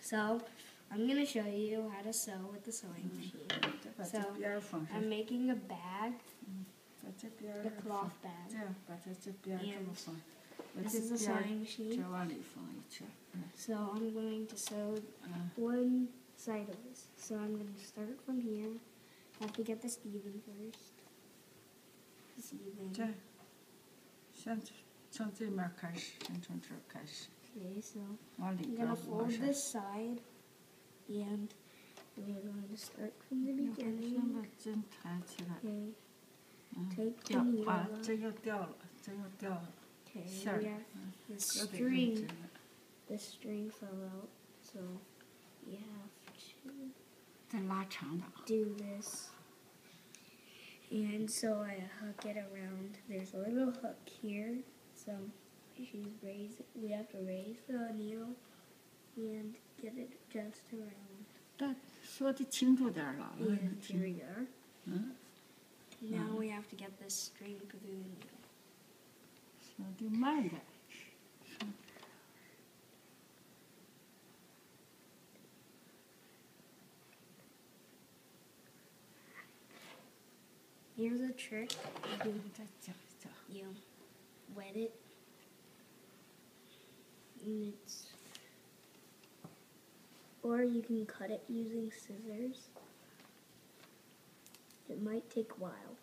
So I'm going to show you how to sew with the sewing machine. 再把这 So 边儿放上， I'm making a bag, 把这边儿 a 放 cloth bag. 这样把这边儿这么放，把 This 这 is a 边儿 sewing machine. 再往里放一圈， So I'm going to sew 嗯， one side of this. So I'm going to start from here. I have to get this even first. This even. 这样，先从这面开始，先从这儿开始， Okay, so 往里 I'm 边 going 儿 to 窝 fold 上。 this side, and we're going to start from the 先 beginning. 把针抬起来， Okay, 嗯 take the 掉 needle 啊， out. 针又掉了，针又掉了， Okay, 线儿 we，have 嗯， the 又得认 string. 真了。 The string fell out, so you have to 再拉长了啊， do this. And so I hook it around. There's a little hook here, so we have to raise the needle and get it just around. 但说的清楚点儿了， And here we are. 嗯， Now we have to get this string through the needle. 说的慢点儿。 Here's a trick. 再讲一讲， You wet it, and or you can cut it using scissors. It might take a while.